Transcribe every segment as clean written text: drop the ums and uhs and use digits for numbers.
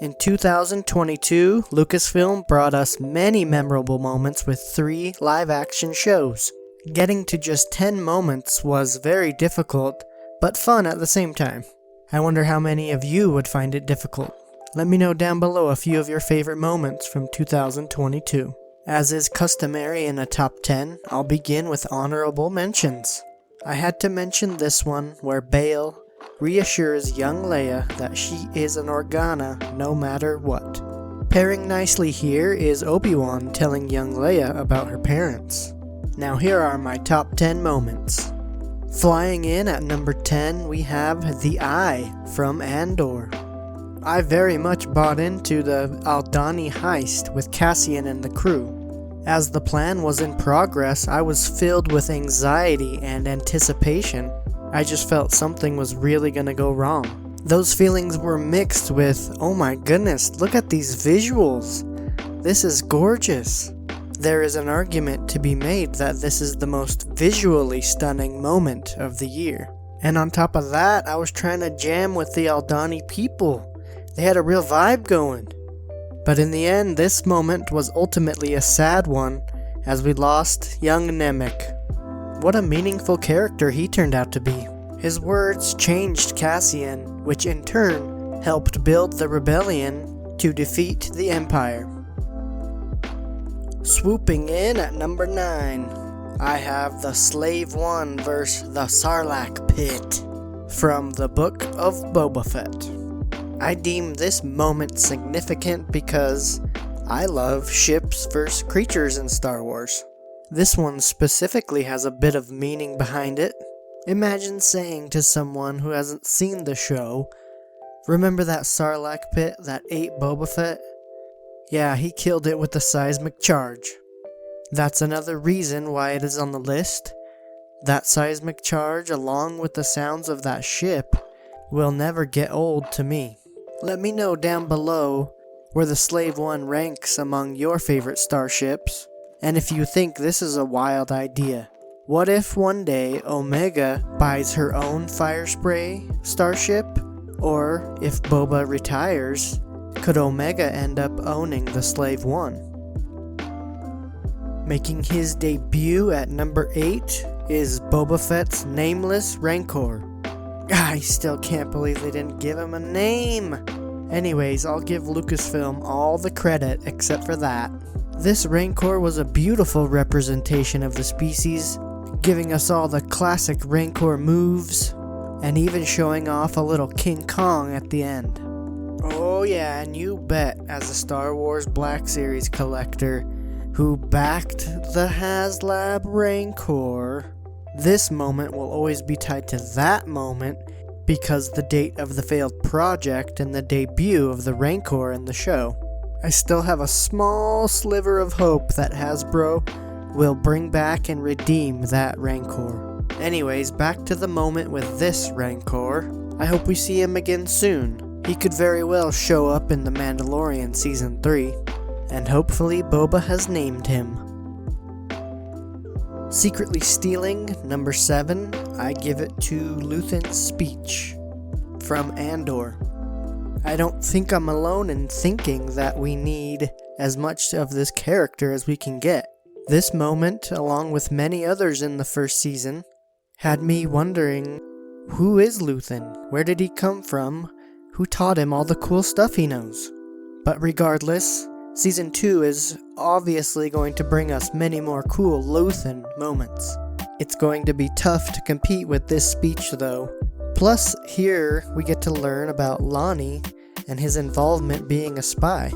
In 2022, LucasFilm brought us many memorable moments with 3 live-action shows. Getting to just 10 moments was very difficult, but fun at the same time. I wonder how many of you would find it difficult. Let me know down below a few of your favorite moments from 2022. As is customary in a top 10, I'll begin with honorable mentions. I had to mention this one where Bail reassures young Leia that she is an Organa no matter what. Pairing nicely here is Obi-Wan telling young Leia about her parents. Now here are my top 10 moments. Flying in at number 10, we have the Eye from Andor. I very much bought into the Aldhani heist with Cassian and the crew. As the plan was in progress, I was filled with anxiety and anticipation. I just felt something was really gonna go wrong. Those feelings were mixed with, oh my goodness, look at these visuals. This is gorgeous. There is an argument to be made that this is the most visually stunning moment of the year. And on top of that, I was trying to jam with the Aldhani people. They had a real vibe going. But in the end, this moment was ultimately a sad one, as we lost young Nemik. What a meaningful character he turned out to be. His words changed Cassian, which in turn helped build the rebellion to defeat the Empire. Swooping in at number 9, I have the Slave One vs. the Sarlacc Pit from the Book of Boba Fett. I deem this moment significant because I love ships versus creatures in Star Wars. This one specifically has a bit of meaning behind it. Imagine saying to someone who hasn't seen the show, remember that Sarlacc Pit that ate Boba Fett? Yeah, he killed it with a seismic charge. That's another reason why it is on the list. That seismic charge, along with the sounds of that ship, will never get old to me. Let me know down below where the Slave One ranks among your favorite starships. And if you think this is a wild idea, what if one day Omega buys her own fire spray starship? Or if Boba retires, could Omega end up owning the Slave One? Making his debut at number 8 is Boba Fett's nameless Rancor. I still can't believe they didn't give him a name. Anyways, I'll give Lucasfilm all the credit except for that. This Rancor was a beautiful representation of the species, giving us all the classic Rancor moves, and even showing off a little King Kong at the end. Oh yeah, and you bet, as a Star Wars Black Series collector who backed the HasLab Rancor, this moment will always be tied to that moment because the date of the failed project and the debut of the Rancor in the show. I still have a small sliver of hope that Hasbro will bring back and redeem that Rancor. Anyways, back to the moment with this Rancor. I hope we see him again soon. He could very well show up in The Mandalorian Season 3, and hopefully Boba has named him. Secretly stealing, number 7, I give it to Luthen's speech from Andor. I don't think I'm alone in thinking that we need as much of this character as we can get. This moment, along with many others in the first season, had me wondering, who is Luthen? Where did he come from? Who taught him all the cool stuff he knows? But regardless, Season 2 is obviously going to bring us many more cool Luthen moments. It's going to be tough to compete with this speech though. Plus, here we get to learn about Lonnie and his involvement being a spy.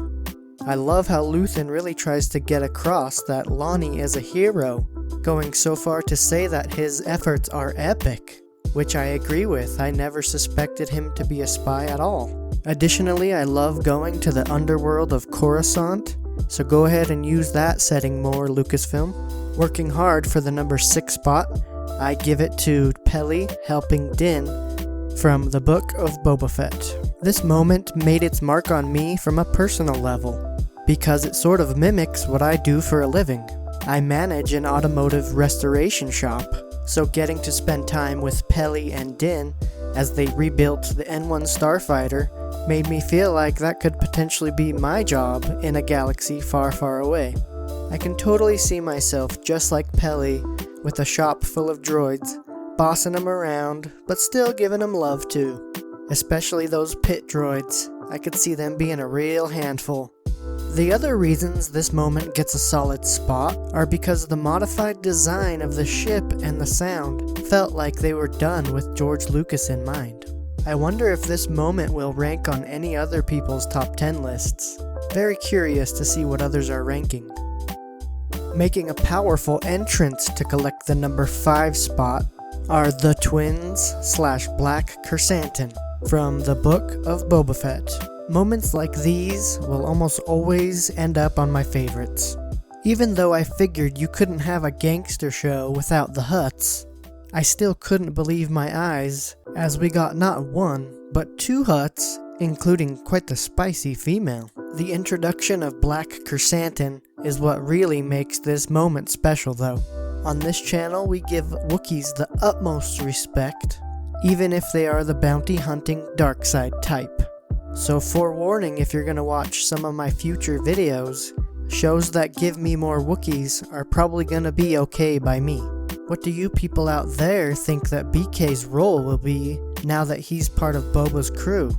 I love how Luthen really tries to get across that Lonnie is a hero, going so far to say that his efforts are epic, which I agree with. I never suspected him to be a spy at all. Additionally, I love going to the underworld of Coruscant, so go ahead and use that setting more, Lucasfilm. Working hard for the number 6 spot, I give it to Pelly helping Din from the Book of Boba Fett. This moment made its mark on me from a personal level, because it sort of mimics what I do for a living. I manage an automotive restoration shop, so getting to spend time with Pelly and Din as they rebuilt the N-1 starfighter made me feel like that could potentially be my job in a galaxy far, far away. I can totally see myself just like Pelly, with a shop full of droids, bossing them around, but still giving them love too. Especially those pit droids. I could see them being a real handful. The other reasons this moment gets a solid spot are because the modified design of the ship and the sound felt like they were done with George Lucas in mind. I wonder if this moment will rank on any other people's top 10 lists. Very curious to see what others are ranking. Making a powerful entrance to collect the number 5 spot are the twins/Black Chrysanthemum from the Book of Boba Fett. Moments like these will almost always end up on my favorites. Even though I figured you couldn't have a gangster show without the Hutts, I still couldn't believe my eyes as we got not one, but 2 Hutts, including quite the spicy female. The introduction of Black Chrysanthemum is what really makes this moment special though. On this channel we give Wookiees the utmost respect, even if they are the bounty hunting dark side type. So forewarning, if you're gonna watch some of my future videos, shows that give me more Wookiees are probably gonna be okay by me. What do you people out there think that BK's role will be now that he's part of Boba's crew?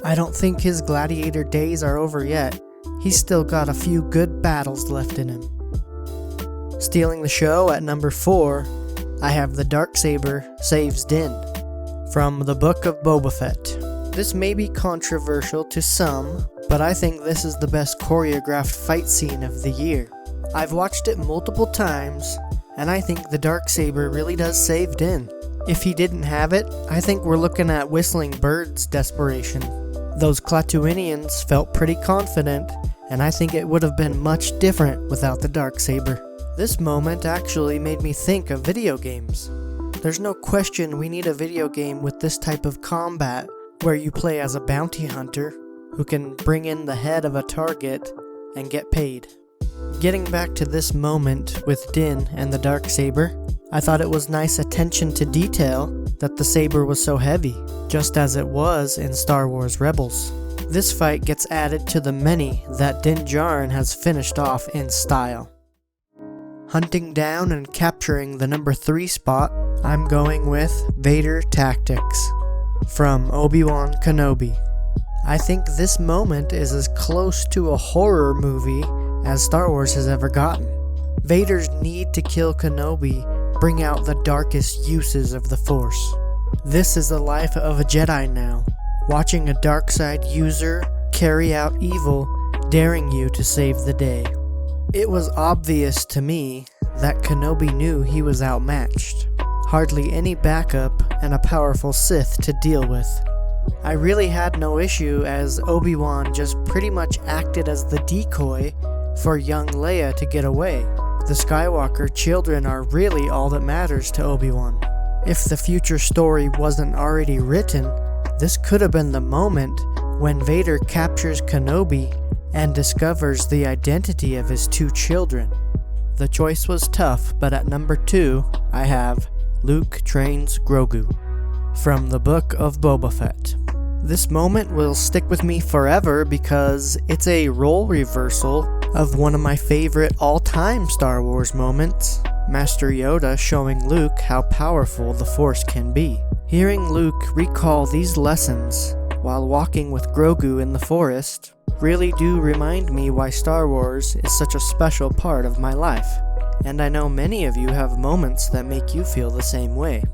I don't think his gladiator days are over yet. He's still got a few good battles left in him. Stealing the show at number 4, I have the Darksaber saves Din from the Book of Boba Fett. This may be controversial to some, but I think this is the best choreographed fight scene of the year. I've watched it multiple times, and I think the Darksaber really does save Din. If he didn't have it, I think we're looking at Whistling Bird's desperation. Those Klatooinians felt pretty confident, and I think it would have been much different without the Darksaber. This moment actually made me think of video games. There's no question we need a video game with this type of combat, where you play as a bounty hunter who can bring in the head of a target and get paid. Getting back to this moment with Din and the Darksaber, I thought it was nice attention to detail that the saber was so heavy, just as it was in Star Wars Rebels. This fight gets added to the many that Din Djarin has finished off in style. Hunting down and capturing the number 3 spot, I'm going with Vader Tactics from Obi-Wan Kenobi. I think this moment is as close to a horror movie as Star Wars has ever gotten. Vader's need to kill Kenobi bring out the darkest uses of the Force. This is the life of a Jedi now, watching a dark side user carry out evil, daring you to save the day. It was obvious to me that Kenobi knew he was outmatched. Hardly any backup and a powerful Sith to deal with. I really had no issue as Obi-Wan just pretty much acted as the decoy for young Leia to get away. The Skywalker children are really all that matters to Obi-Wan. If the future story wasn't already written, this could have been the moment when Vader captures Kenobi and discovers the identity of his 2 children. The choice was tough, but at number 2, I have Luke trains Grogu from the Book of Boba Fett. This moment will stick with me forever because it's a role reversal of one of my favorite all-time Star Wars moments, Master Yoda showing Luke how powerful the Force can be. Hearing Luke recall these lessons while walking with Grogu in the forest really do remind me why Star Wars is such a special part of my life, and I know many of you have moments that make you feel the same way.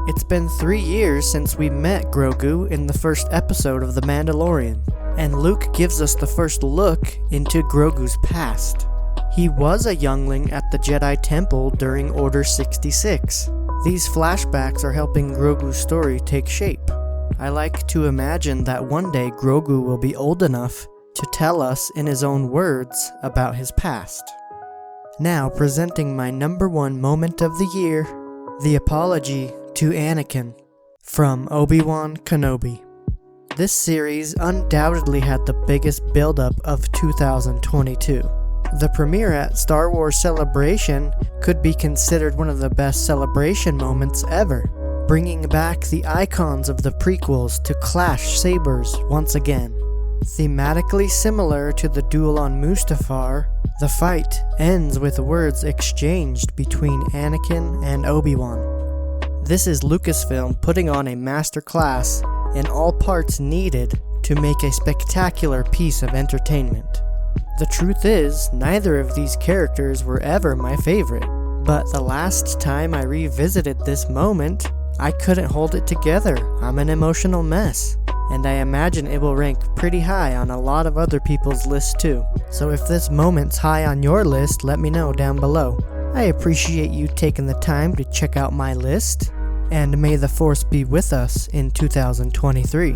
It's been 3 years since we met Grogu in the first episode of The Mandalorian, and Luke gives us the first look into Grogu's past. He was a youngling at the Jedi Temple during Order 66. These flashbacks are helping Grogu's story take shape. I like to imagine that one day Grogu will be old enough to tell us in his own words about his past. Now presenting my number 1 moment of the year, the apology to Anakin from Obi-Wan Kenobi. This series undoubtedly had the biggest buildup of 2022. The premiere at Star Wars Celebration could be considered one of the best celebration moments ever. bringing back the icons of the prequels to clash sabers once again. Thematically similar to the duel on Mustafar, the fight ends with words exchanged between Anakin and Obi-Wan. This is LucasFilm putting on a masterclass in all parts needed to make a spectacular piece of entertainment. The truth is, neither of these characters were ever my favorite, but the last time I revisited this moment, I couldn't hold it together. I'm an emotional mess, and I imagine it will rank pretty high on a lot of other people's lists too. So if this moment's high on your list, let me know down below. I appreciate you taking the time to check out my list, and may the Force be with us in 2023.